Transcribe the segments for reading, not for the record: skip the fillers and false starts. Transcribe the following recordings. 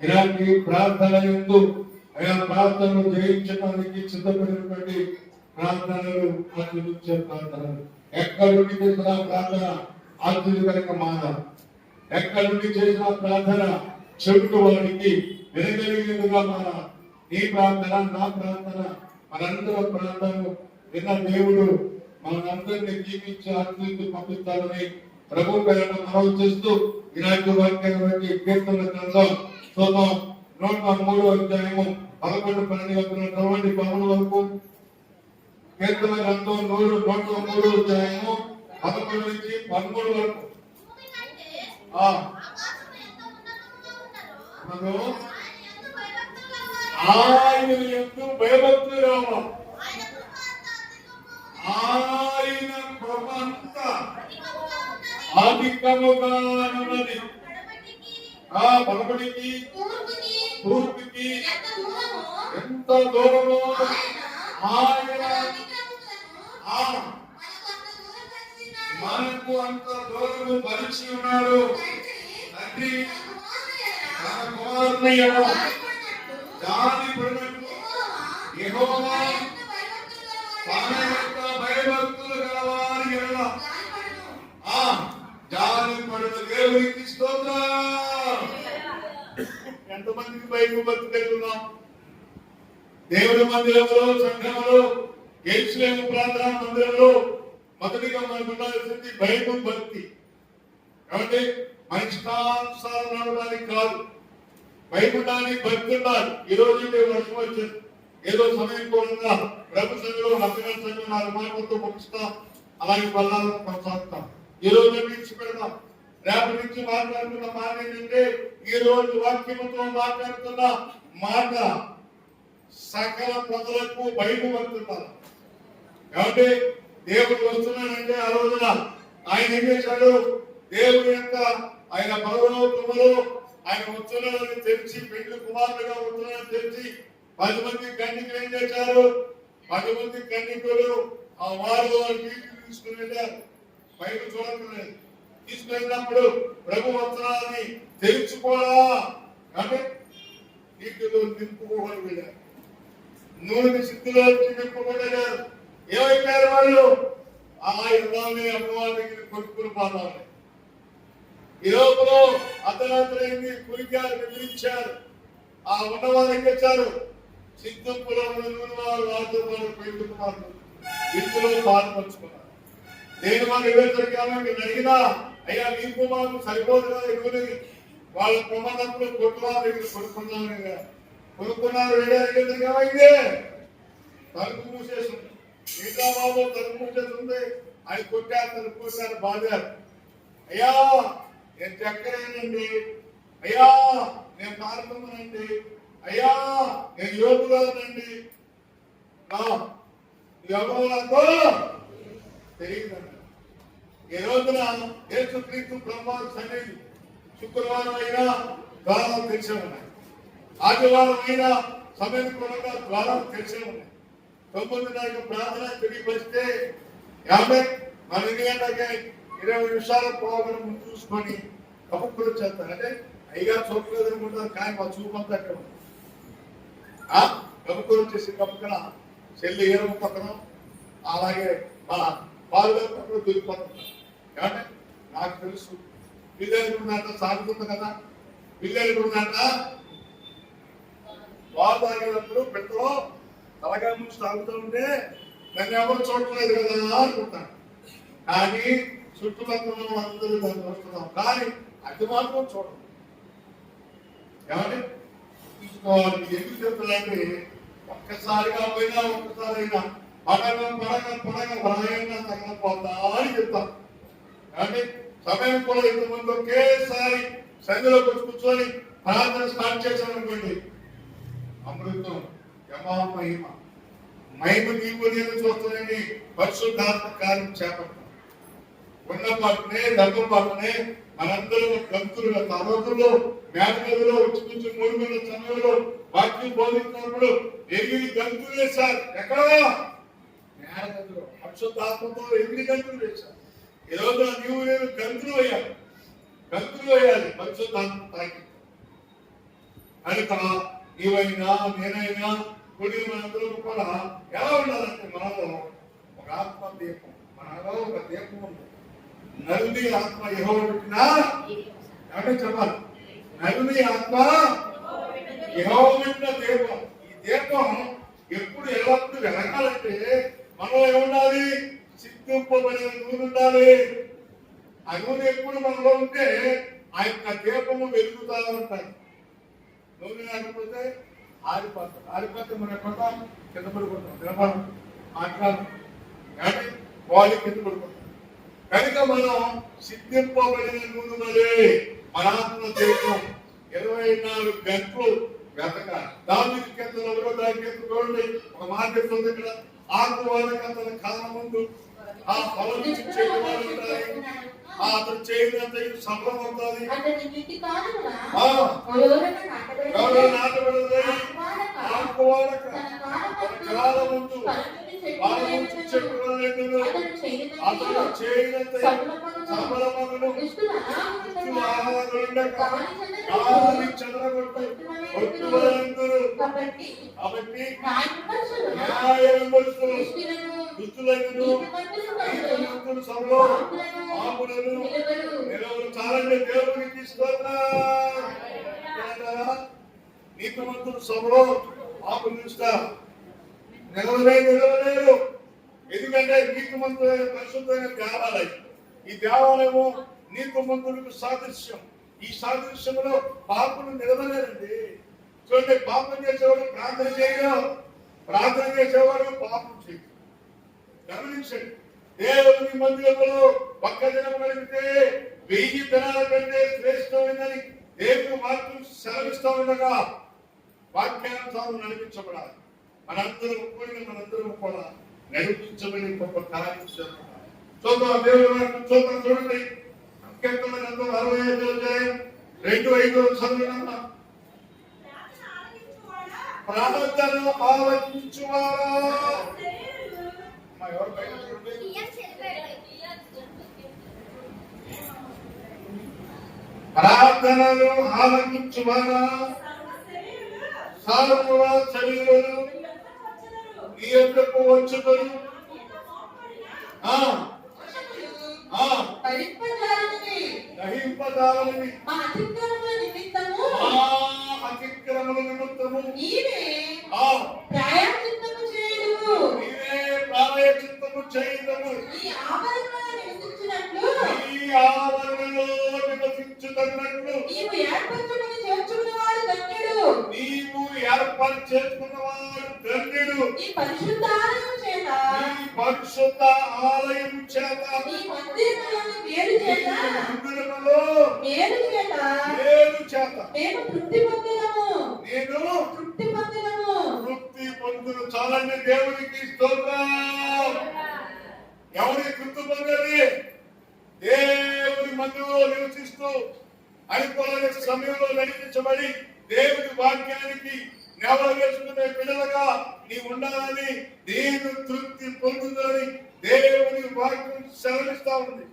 ఇలాంటి ప్రార్థన ఎందు అయా ప్రార్థనలు జయించడానికి సిద్ధపడినటువంటి ప్రార్థనలు ఆశీర్వదించే ప్రార్థనలు. ఎక్కడి నుండి చేసిన ప్రార్థన ఆశీర్వదకరంగా మారాలి. ఎక్కడి నుండి చేసిన ప్రార్థన చెవిటి వారికి వినగలిగినదిగా మారాలి. నీ ప్రార్థన, నా ప్రార్థన, మనందరం ప్రార్థనలు విన్న దేవుడు మనందరినీ జీవించి ఆశీర్వదించి పంపిస్తారని ప్రభు పేరును మనవి చేస్తూ ఈనాటి వాక్యాన్ని కీర్తన గ్రంథం 103వ అధ్యాయము 11-12 చదవండి. పవన్ వరకు కీర్తన గ్రంథం 103వ అధ్యాయము 11-13 వరకు. ఆయన యందు భయభక్తులు రావాలి. ఆయన కృపంత అధికముగా ఉన్నది. పడమటికి తూర్పుకి ఎంత దూరమో ఆయన మనకు అంత దూరము పరిచి ఉన్నాడు. తండ్రి తన కుమారుని జాతి పడినట్టు యెహోవా తన యొక్క భయభక్తులు గలవారి ఎడల జాతి పడిన దేవునికి స్తోత్రం. ఎంతమందికి భయభక్తి కలిగి ఉన్నాం? దేవుడి మందిరంలో, సంఘంలో, యెరూషలేము ప్రార్థనా మందిరంలో మొదటిగా మనకు ఉండాల్సింది భయము, భక్తి. కాబట్టి మన ఇష్టానుసారం నడవడానికి కాదు, భయపడడానికి భక్తి ఉండాలి. ఈ రోజు వర్షం వచ్చింది, ఏదో సమయం కూడా ప్రభు సంఘంలో హస్తగల సంఘం 4 మాటలతో ముగిస్తాం, అలాగే బల్లాలను కొనసాగుతాం. ఈ రోజు విడిచిపెడదాం. రేపటి నుంచి మాట్లాడుతున్న మాట ఏంటంటే, ఈ రోజు వాక్యముతో మాట్లాడుతున్న మాట సకల ప్రజలకు భయపడుతున్నారు. కాబట్టి దేవుడు వస్తున్నాడంటే ఆ రోజున ఆయన ఏం చేశాడు? దేవుడి యొక్క ఆయన పరలోకములో ఆయన వస్తున్నాడని తెలిసి, పెళ్లి కుమారుడుగా వస్తున్నాడని తెలిసి 10 మంది కన్యకులు ఏం చేశారు? 10 మంది కన్యకులు ఆ వారు తీసుకుని వెళ్ళారు. బయట చూడలేదు. తీసుకెళ్ళినప్పుడు ప్రభు వస్త్రాన్ని తెలుసుకోడా అంటే నీటిలో నింపుకోవాలి వెళ్ళారు. నూనె సిద్ధులో నింపుకోలేరు. ఏమైపోయారు వాళ్ళు? ఆ ఇళ్ళని అమ్మవారి దగ్గర కొనుక్కుని పోవాలి. ఈ లోపల అర్ధరాత్రి కురికారు, బెదిరించారు. ఆ ఉన్నవారికి వచ్చారు. సిద్ధంపులో నూనె వారు వారితో పాటు పెళ్లి కుమారులు ఇందులో పాల్పంచుకున్నారు. నేను వాళ్ళు ఎవరికి అడిగినా, అయ్యా మీ కుమారు సరిపోదు కదా ఎగురి వాళ్ళ కుమారులు కొట్టువారు దగ్గర కొనుక్కున్నారు. ఏమైందే? తలుపు మూసేస్తుంది. మిగతా బాబు తలుపు మూసేస్తుంది. ఆయన కొట్టారు, తలుపు కొట్టారు, బాధారు. అయ్యా నేను చక్కరేనండి, అయ్యా నేను పాల్గొన్నానండి, అయ్యా నేను యోగురానండి, ఎవరు నాకు తెలియదు. ఈ రోజున యేసుక్రీస్తు బ్రహ్మాండ సన్నిధి శుక్రవారం అయినా ద్వారాలు తెరిచే ఉన్నాయి. ఆదివారం అయినా సమయం కూడా ద్వారాలు తెరిచే ఉన్నాయి. 9 ప్రార్థన తెలియపరిస్తే 50 మన 20 నిమిషాల ప్రోగ్రాం చూసుకొని కప్పులు చేస్తారు. అంటే అయ్యగా చూపలేదు అనుకుంటారు, కానీ మా చూపు అంతా అక్కడ ఉంది. కప్పులు వచ్చేసి కప్పుకన చెల్లి ఏరము పక్కన, అలాగే మన పాలుగా పక్కన దొరికిపోతున్నారు. కాబట్టి నాకు తెలుసు పిల్లలు కూడా సాగుతుంది కదా. పిల్లలు కూడా పాలు తాగేటప్పుడు పెట్టలో తలగా ముందు తాగుతూ ఉంటే నన్ను ఎవరు చూడలేదు కదా అనుకుంటాను. కానీ చుట్టుపక్కల అందరూ దాన్ని వస్తున్నాం, కానీ అది మాత్రం చూడదు. కాబట్టి తీసుకోవాలి. ఎందుకు చెప్తున్నారంటే, ఒక్కసారిగా పోయినా ఒక్కసారైనా పడగా తగలపోతా అని చెప్తాం. కాబట్టి సమయం కూడా ఇంతమంది ఒకేసారి సంధిలోకి వచ్చి కూర్చొని ప్రార్థన స్టార్ట్ చేశామనుకోండి, అమృతం యమహిమ మహిమ నీవు నేను చూస్తానని పరిశుద్ధాత్మ కార్యం చేపడతాం. ఉన్నపాటునే దగ్గరపాటునే మనందరూ గంతులుగా ఆ రోజుల్లో మేడగదిలో వచ్చి నుంచి 3 గంటల సమయంలో వాక్యం బోధించినప్పుడు 8 గంతులు వేశారు. ఎక్కడ? మేడగదిలో పరిశుద్ధాత్మతో 8 గంతులు వేశారు. ఈ రోజు నీవు నేను గంతులు వేయాలి, గంతులు వేయాలి పరిశుద్ధాత్మ తాకి. కనుక నీవైనా నేనైనా కొన్ని మనందరం కూడా ఎలా ఉండాలంటే మనలో ఒక ఆత్మ దీపం, మనలో ఒక దీపం ఉంది. నలుని ఆత్మ యెహోవా పెట్టినా అంటే చెప్పాలి, నలుని ఆత్మ యెహోవా పెట్టిన దీపం. ఈ దీపం ఎప్పుడు ఎల్లప్పుడు వెలగాలంటే మనలో ఏముండాలి? సిద్ధింపబడిన నూనె ఉండాలి. ఆ నూనె ఎప్పుడు మనలో ఉంటే ఆ యొక్క దీపము వెలుగుతా ఉంటాయి. నూనె లేకపోతే ఆరిపోతే మనం ఎక్కడ కింద పడుకుంటాం, నిలబడం మాట్లాడడం కానీ వాళ్ళు కింద పడుకుంటాం. కనుక మనం సిద్ధింపబడిన నూనె వలె మన ఆత్మ దీపం 24 గంటలు వెతకాలి. దానికి కింద దానికి చూడండి, ఒక మాట చెప్తుంది ఇక్కడ, ఆకువాళ్ళకి అతని కాలం ముందు ఆ ఫలం చేసేవాళ్ళు ఉంటాయి, అతను చేయనంత సంబరం అవుతుంది. ఎవరో నాటబడదు ఆకువాడక కాలం ముందు అతను చేయనంత సంబరమగును చంద్రగొట్టు ఒట్టులందరూ. కాబట్టి న్యాయవంతులు దుస్తులను సభలో ఆపులను నిలవలు చాలండి. దేవునికి స్తోత్రం. నీతిమంతులు సభలో ఆపు నిలుస్తారు, నిలవలేరు. ఎందుకంటే నీతిమంతులైన పరిశుద్ధమైన దేవాలయం. ఈ దేవాలయము నీతిమంతులకు సాదృశ్యం. ఈ సాదృశ్యంలో పాపను నిలవలేరండి. చూడండి, పాపం చేసేవాడు ప్రార్థన చేయడం, ప్రార్థన చేసేవాడు పాపం చేయడం. గమనించండి, దేవుని మందిరంలో ఒక్క దినం కలిగితే 1000 దినాల కంటే శ్రేష్టమైనది దేవుని వాక్యం సెలవిస్తూ ఉండగా వాక్యానుసారం నడిపించబడాలి. మనందరం కూడా నడిపించబడి గొప్ప కార్యం జరుగుతుంది. చూద్దాం, దేవుని వాక్యం చూద్దాం. చూడండి, 65 అధ్యాయం 2:5 చదువుకున్నా. ప్రార్థన ఆలకించువారా, ఎవరు బయట చూడండి, ప్రార్థనలు ఆలకించువారా, సాధువ శరీరులు నీ యొద్దకు వచ్చుదురు. దహింపజాలని అతిక్రమల నిమిత్తము నీవే ప్రాయశ్చిత్తము చేయదము. ఈ ఆవరణలో నివసించుతున్నట్లు నీవు ఏర్పాటు చేసుకున్నవాడు ధన్యుడు. ఈ పరిశుద్ధ ఆలయం చేత నేను తృప్తి పొందును. చాలండి, దేవునికి స్తోత్రం. ఎవరికి తృప్తి పొందాలి? దేవుని మందిలో నివసిస్తూ అనుకూలమైన సమయంలో నడిపించబడి దేవుని వాక్యానికి నెవర వేసుకునే పిల్లలుగా నీ ఉండాలని, నేను తృప్తి పొందుదని దేవుని వాక్యం సెలవిస్తా ఉంది.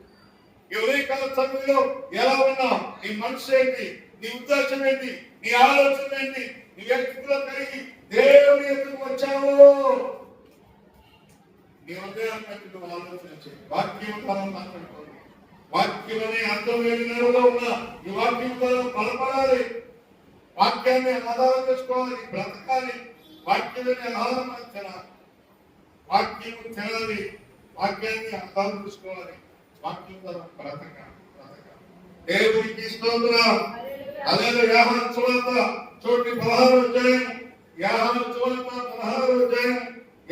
ఈ ఉదయకాల సమయంలో ఎలా ఉన్నావు? నీ మనసు ఏంటి? నీ ఉద్దేశం ఏంటి? నీ ఆలోచన ఏంటి? నీ వ్యక్తిలో కలిగి దేవుని ఎదురు వచ్చావు. నీ హృదయాన్ని నువ్వు ఆలోచన చేయి. వాక్యం ద్వారా మాట్లాడుకోవాలి. వాక్యం అనే అర్థం నెలలో ఉన్నా ఈ వాక్యం ద్వారా బలపడాలి. వాక్యాన్ని ఆధారం చేసుకోవాలి, బ్రతకాలి. వాక్యాన్ని ఆధారం తినాలి, వాక్యం తినాలి, వాక్యాన్ని ఆధారం చేసుకోవాలి. వాక్యం ద్వారా బ్రతకాలి. దేవునికి స్తోత్రం. అదే యోహాను సువార్త చూడండి, 16వ అధ్యాయం, యోహాను సువార్త 16వ అధ్యాయం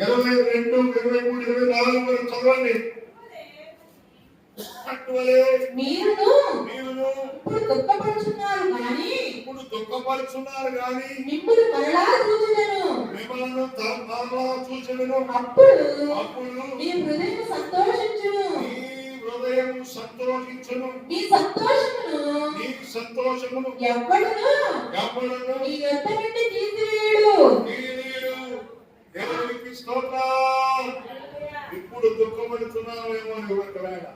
22, 23, 24 వరకు చదవండి. మీరును ఇప్పుడు దుఃఖపరుచున్నారు కానీ మిమ్మల్ని మరలా చూచెదను. అప్పుడు నీ హృదయం సంతోషించును. నీ సంతోషమును ఎవ్వడును నీ యొద్ద నుండి తీసివేయడు. దేవునికి స్తోత్రం. ఇప్పుడు దుఃఖపడుతున్నావేమో నువ్వు, ఒకవేళ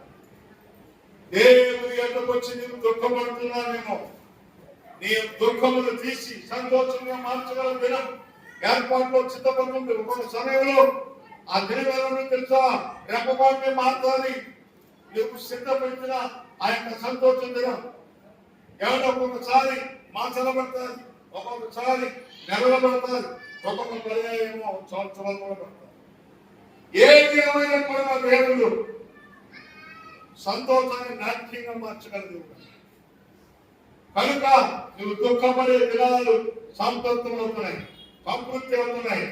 దేవుని యొద్దకు వచ్చి నువ్వు దుఃఖపడుతున్నావేమో, నీ దుఃఖమును తీసి సంతోషంగా మార్చగల దినం ఏర్పాటులో సిద్ధపడుతుంది. ఒక్కొక్క సమయంలో ఆ దినం ఏమన్నా తెలుసా, రెప్పపాటునే మారుతుంది. నీకు సిద్ధపడిన ఆ యొక్క సంతోషం దినం ఏమన్నా ఒక్కొక్కసారి మార్చబడుతుంది, ఒక్కొక్కసారి నెలబడుతుంది, ఒక్కొక్క పర్యాయమో సంవత్సరాలు కూడా పడుతుంది. ఏది ఏమైనా కూడా మా దేవుడు సంతోషాన్ని నాట్యంగా మార్చగలదు. కనుక నువ్వు దుఃఖపడే దినాలు సంతృప్తం అవుతున్నాయి, సంతృప్తి అవుతున్నాయి.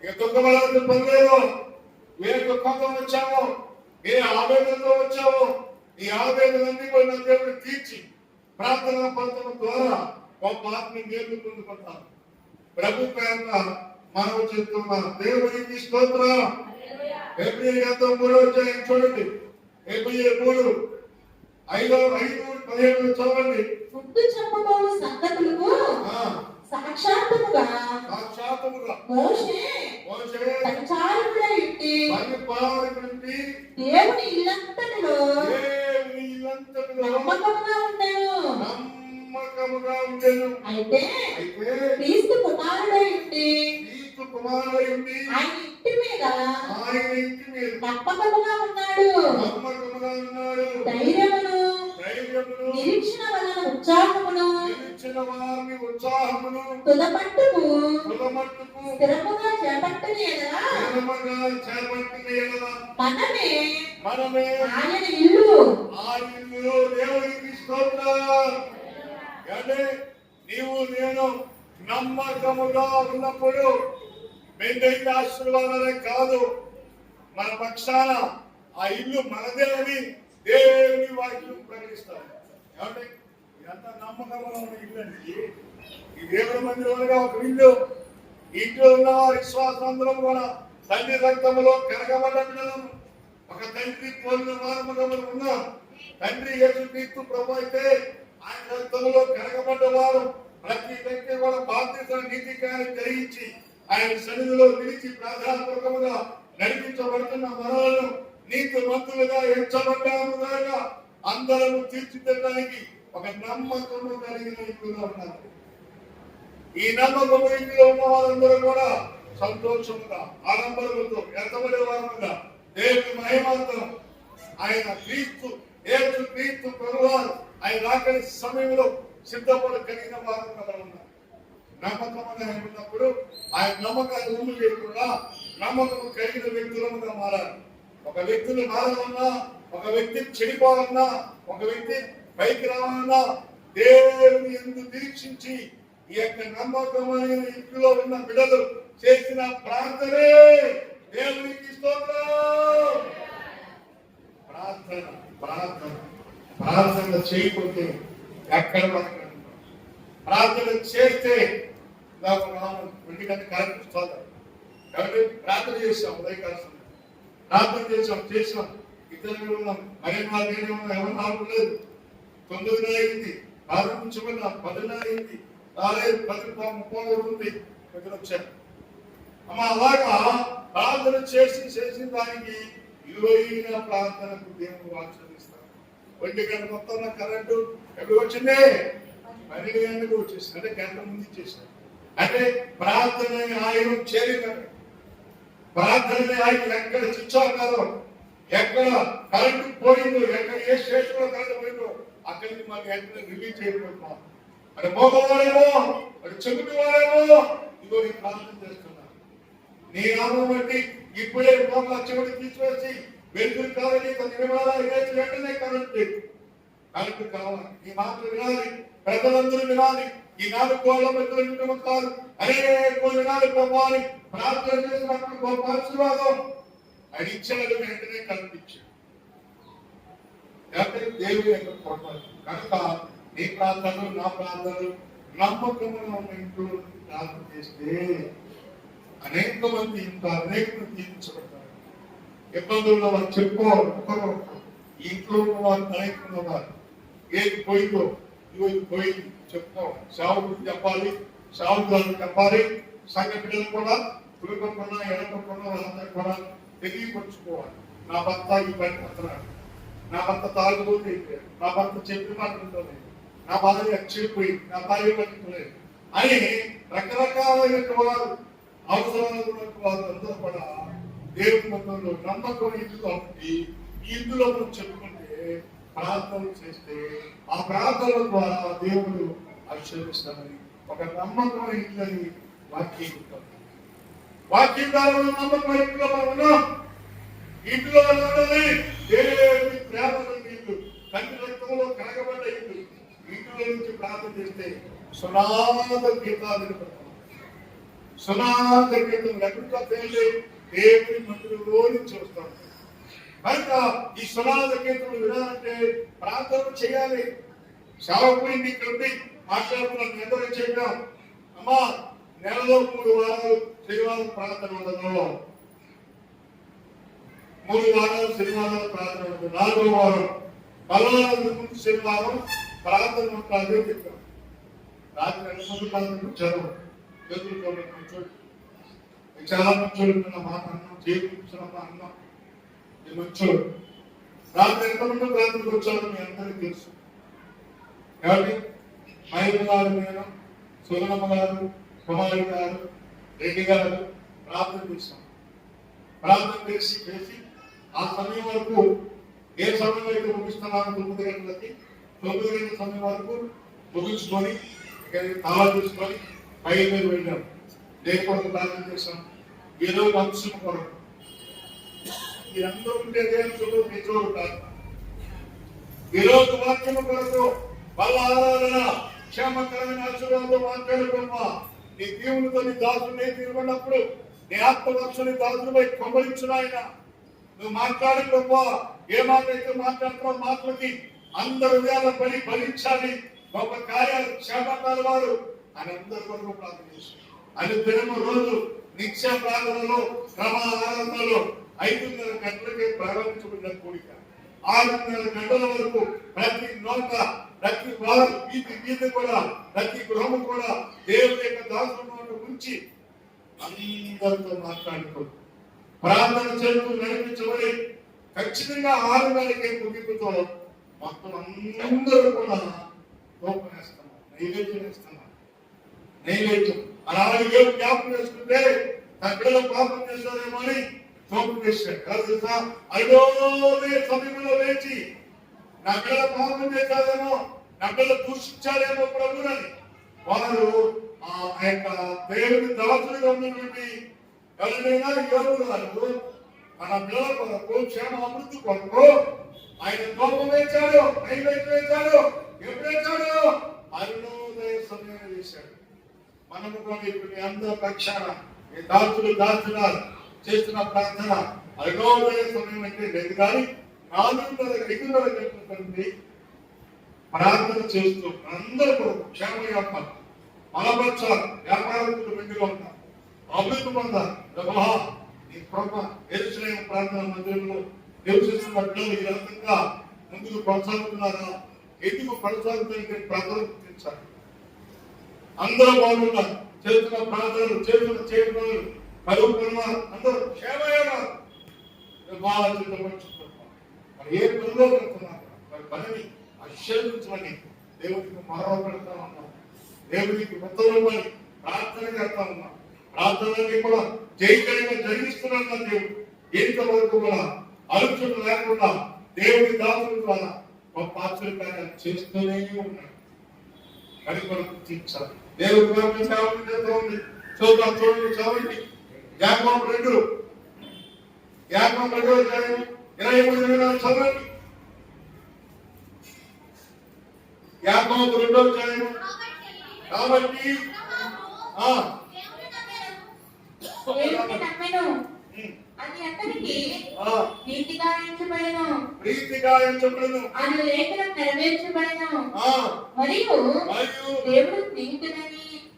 ఇక దుఃఖపడాల్సిన పని లేదు. ఏ దుఃఖంతో వచ్చావో, ఏ ఆవేదనతో వచ్చావో, ఈ ఆవేదనన్నీ కూడా నా దేవుడు తీర్చి ప్రార్థన పడటం ద్వారా గొప్ప ఆత్మని నేర్పు పొందుకుంటాం. ప్రభు పేరున మనం చెప్తున్నాం. దేవునికి స్తోత్రం. ఎబ్రియలు గ్రంథం 3వ అధ్యాయం చూడండి. ఎబ్రియలు 3:5-15 చదవండి. గుర్తు చెప్పబోవు సంగతులకు సాక్షాత్తుగా మోషే సంచారకుడై ఉండి దేవుని ఇల్లంతటిలో నమ్మకముగా ఉండెను. అయితే క్రీస్తు కుమారుడై ఉండి ఆయన ఇంటి మీద నమ్మకముగా ఉన్నాడు. ధైర్యమును నిరీక్షణ వలన ఉత్సాహమును తుదపట్టుకు స్థిరముగా చేపట్టిన యెడల మనమే ఆయన ఇల్లు. దేవునికి స్తోత్రం. అంటే నీవు నేను నమ్మకముగా ఉన్నప్పుడు మెండైన ఆశీర్వాదాలే కాదు, మన పక్షాన ఆ ఇల్లు మనదే అని దేవుని వాక్యం ప్రకటిస్తారు. ఏమంటే ఇదంతా నమ్మకముగా ఉన్న ఇల్లు అండి. ఈ దేవుని మందిరంగా ఒక ఇల్లు. ఇంట్లో ఉన్న వారి విశ్వాసందరం కూడా తండ్రి రక్తములో కరగబడ్డ పిల్లలను, ఒక తండ్రి పోలిన వారముగా ఉన్నాం. తండ్రి యేసుక్రీస్తు ప్రభు అయితే ఆయన రక్తములో కరగబడ్డ వారు. ప్రతి వ్యక్తి కూడా బాధ్యత నీతికాన్ని గ్రహించి ఆయన సన్నిధిలో నిలిచి ప్రాధాన్యపూర్వకముగా నడిపించబడుతున్న మనలను నీతిమంతులుగా ఎంచబడ్డాముగా అందరము తీర్చిదిద్దడానికి ఒక నమ్మకము కలిగిన ఇంట్లో ఉన్నారు. ఈ నమ్మకము ఇంట్లో ఉన్న వారందరూ కూడా సంతోషముగా ఆడంబరముతో ఎత్తబడే వారముగా దేవుని మహిమార్థం ఆయన క్రీస్తు ప్రభువారు ఆయన రాకడి సమయంలో సిద్ధపడి కలిగిన వారంగా ఉన్నారు. నమ్మకముగా ఉన్నప్పుడు ఆయన నమ్మకాన్ని ఊము చేయకుండా నమ్మకము కలిగిన వ్యక్తులముగా మారాలి. ఒక వ్యక్తిని మారాలన్నా, ఒక వ్యక్తి చెడిపోవాలన్నా, ఒక వ్యక్తి పైకి రావాలన్నా దేవుని ఎందుకు నిరీక్షించి ఈ యొక్క నమ్మకమైన ఇంట్లో ఉన్న బిడ్డలు చేసిన ప్రార్థనే దేవునికి స్తోత్రం. ప్రార్థన ప్రార్థన ప్రార్థన చేయకపోతే ఎక్కడ ప్రార్థన చేస్తే నాకు ఎందుకంటే కరెక్ట్ స్తోత్రం. కాబట్టి ప్రార్థన చేసాం, ఉదయకాలం ప్రార్థన చేసాం ఇద్దరు ఉన్నాం. మరేమో ఎవరు రావట్లేదు. 9 అయింది, ప్రారంభించబడిన 10 అయింది, రాలేదు. 10:30 ఉంది. ఇక్కడ వచ్చాను. అమ్మ అలాగా ప్రార్థన చేసిన దానికి విలువైన ప్రార్థనకు దేవుడు ఆశీర్వదిస్తాడు. 1 గంట మొత్తం కరెంటు ఎప్పుడు వచ్చింది? 12 గంటలకు వచ్చేసింది. అంటే గంట ముందు ఇచ్చేసాడు. అంటే ప్రార్థన ఆయన చేరినాడు. ప్రార్థన ఆయన ఎక్కడ చిచ్చారు, ఎక్కడ కరెంటు పోయిందో, ఎక్కడ ఏ స్టేషన్ లో కరెంటు పోయిందో అక్కడికి మాకు వెంటనే రిలీజ్ చేయబడుతున్నాం. అంటే మోగవారేమో, అది చెబుతూ వారేమో ఇదో నేను ప్రార్థన చేస్తున్నాను. నీ నామం బట్టి ఇప్పుడే మోగ చెవిటి తీసివేసి వెలుగురు కావాలి, కొన్ని విమానాలు వేసి వెంటనే కరెంటు కావాలి. ఈ మాటలు వినాలి, ప్రజలందరూ వినాలి. ఈ 4 కోట్ల మంది కాదు, అనేక వినాలి. ప్రభావాన్ని ప్రార్థన చేసినప్పుడు గొప్ప ఆశీర్వాదం అది ఇచ్చాడు, వెంటనే కల్పించాడు. దేవుడు యొక్క పొరపాటు కనుక నీ ప్రార్థనలు నా ప్రార్థనలు నమ్మకముగా ఉన్న ఇంట్లో ప్రార్థన చేస్తే అనేక మంది తీర్చబడతారు. ఇబ్బందుల్లో వారు చెప్పుకోవాలి. ఒకరు ఇంట్లో ఉన్న వారు అనేక వారు ఏది పోయిందో ఇవి పోయింది చెప్పుకోవాలి. సావుకు చెప్పాలి, సావుకు చెప్పాలి. సంఘ బిడ్డలు కూడా కుటుంబకున్నా ఎడపకున్నా వాళ్ళందరూ కూడా తెలియపరుచుకోవాలి. నా భర్త ఈ పని పడుతున్నాడు, నా భర్త తాగుబోతే, నా భర్త చెప్పి మాట్లాడుతుంది, నా భార్య చెడిపోయింది, నా భార్య పట్టుకోలేదు అని రకరకాలైన వారు అవసరమైన వారు అందరూ కూడా దేవుని మందిరంలో నమ్మకం ఇల్లు కాబట్టి ఈ ఇందులో మనం చెప్పుకుంటే ప్రార్థనలు చేస్తే ఆ ప్రార్థనల ద్వారా దేవుడు ఆశీర్వదిస్తామని ఒక నమ్మకం ఇల్లని వాక్యం చెప్తారు. వాక్యం ద్వారా నమ్మకం ఇంట్లో మనం ఉన్నాం. ఇంట్లో దేవుని ప్రేమల ఇల్లు, తండ్రి రక్తంలో కలగబడ్డ ఇల్లు. ఇంట్లో నుంచి ప్రార్థన చేస్తే సునాద గీతాలు వినపడతాం. సునాద గీతం ఎక్కడితో తేలి దేవుని మందిరంలో నుంచి వస్తాం. కనుక ఈ సునాద గీతలు వినాలంటే ప్రార్థన చేయాలి. సేవకుడిని ఇక్కడ మాట్లాడుతున్నాను, ఎందరో చెప్పాం, అమ్మా నెలలో 3 వారాలు శనివారం ప్రార్థన ఉండదు, 3 వారాలు శనివారం ప్రార్థన ఉండదు, 4వ వారం బలవారం ముందు శనివారం ప్రార్థన ఉంటుంది అని చెప్పాం. రాత్రి 2 ప్రార్థన వచ్చారు, చేతులతో మంచోడు, చాలా మంచోడు, మాట అన్నం చేయించిన అన్నం ఈ మంచోడు. రాత్రి ఎంతమంది ప్రార్థనకు వచ్చారో మీ అందరికీ తెలుసు. కాబట్టి మహిళ గారు, నేను, సుగనమ్మ గారు, కుమారి గారు, రెడ్డి గారు ప్రార్థన చేశాం. ప్రార్థన చేసి ఆ సమయం వరకు ఏ సమయం అయితే ముగిస్తున్నాను 9 గంటలకి 9 గంటల సమయం వరకు ముగించుకొని తాళా తీసుకొని బయలుదేరి వెళ్ళాం. దేని కొరకు ప్రార్థన చేశాం? ఈరోజు అంశం కొరకు. మీరందరూ ఉంటే దేవుడు నిజోడు కాదు. ఈరోజు వాక్యం కొరకు వాళ్ళ ఆరాధన క్షేమకరమైన ఆశీర్వాదంతో మాట్లాడుకోమ్మా. నీ దేవునితో నీ దాసుని తిరుగున్నప్పుడు నీ ఆత్మవక్షని దాసునిపై కొమ్మరించిన ఆయన నువ్వు మాట్లాడుకోమ్మా. ఏ మాట అయితే మాట్లాడుతున్నావు మాటలకి అందరు వేల పడి ఫలించాలి. గొప్ప కార్యాలు క్షేమకాల వారు అని అందరి కొరకు ప్రార్థన చేశారు. అని దినము రోజు నిత్య ప్రార్థనలో క్రమ ఆరాధనలో 5:30 గంటలకే ప్రారంభించబడిన కోరిక 6:30 గంటల వరకు ప్రతి నోట ప్రతి వారం వీధి కూడా ప్రతి గృహము కూడా దేవుని యొక్క దాసులను ఉంచి అందరితో మాట్లాడుతూ ప్రార్థన చేస్తూ నడిపించబడి ఖచ్చితంగా 6 గంటలకే ముగింపుతో మొత్తం అందరూ కూడా తోపనేస్తున్నాం, నైవేద్యం వేస్తున్నాం. నైవేద్యం అలాగే ఏం జ్ఞాపకం చేసుకుంటే తగ్గల పాపం చేస్తారేమో అని తోపు వేశాడు. తెలుసా, అదే సమయంలో లేచి నా పిల్లల పాపం చేశారేమో, నా పిల్లలు దూషించారేమో ప్రభునని వారు ఆ యొక్క దేవుని దాసులుగా ఉన్నటువంటి ఎవరైనా యోగులు గారు మన పిల్లల కొరకు క్షేమ అభివృద్ధి కొరకు ఆయన కోపం వేశాడు, నైవేద్యం వేశాడు. ఎప్పుడు వేశాడు? అరుణోదయ సమయం వేశాడు. మనము కూడా ఇప్పుడు అందరి పక్షాన ఈ దాసులు దాసులాలు చేస్తున్న ప్రార్థన అరుణోదయ సమయం అంటే లేదు కానీ 4:30 గంటల ప్రార్థన చేస్తూ అందరూ కూడా క్షేమ వ్యాపారం బలపరచాలి. వ్యాపారస్తులు మెండుగా ఉంటారు, అభివృద్ధి పొందాలి. ఈ కృప యెరూషలేము ప్రార్థన మందిరంలో నివసిస్తున్న పిల్లలు ఈ రకంగా ముందుకు కొనసాగుతున్నారా? ఎందుకు కొనసాగుతుంటే ప్రార్థన గుర్తించాలి. అందరూ బాగున్నారు, చేస్తున్న ప్రార్థనలు చేతున్న చేయడం కలుగు కొన్నారు, అందరూ క్షేమయ్యారు. బాగా సిద్ధపరుచుకుంటున్నారు. మరి ఏ పనిలో పెడుతున్నారు? మరి పనిని ఆశీర్వదించమని దేవునికి మరో పెడతా ఉన్నాం. దేవునికి మొత్తంలోని ప్రార్థన చేస్తా ఉన్నాం. ప్రార్థనని కూడా జయకరంగా జరిగిస్తున్నా దేవుడు ఇంతవరకు కూడా అలుచులు లేకుండా దేవుని దాసుల ద్వారా గొప్ప ఆశ్చర్యకార్యాలు చేస్తూనే ఉన్నాడు. అది మనం గుర్తించాలి. దేవుడు సేవలు చేస్తూ ఉంది. చూద్దాం, చూడండి, చదవండి. యాకోబు 2 23 చదవండి. యాకోబు 2 అధ్యాయం. కాబట్టి ప్రీతిగా ఎంచబడెను అని లేఖనం నెరవేర్చబడెను. మరియు దేవుడు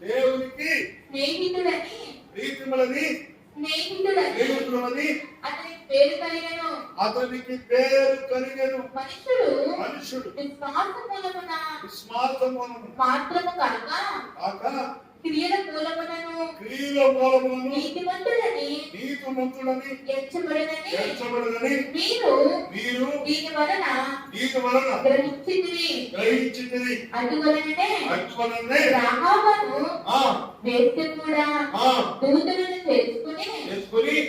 దేవునికి స్నేహితుడని ప్రీతిమలని అతనికి పేరు కలిగెను. అతనికి పేరు కలిగెను. మనుషుడు విశ్వాస మూలమున మాత్రము కాక క్రియల మూలమునను నీతిమంతుడని ఎంచబడునని మీరు దీని వలన గ్రహించితిరి. అటువలననే రాహాబును వేశ్య కూడా దూతలను చేసుకుని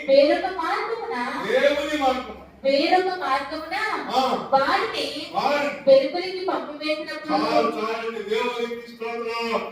వేరొక మార్గమున వారిని వెలుపలికి పంపివేసినప్పుడు దేవునికి స్తోత్రం.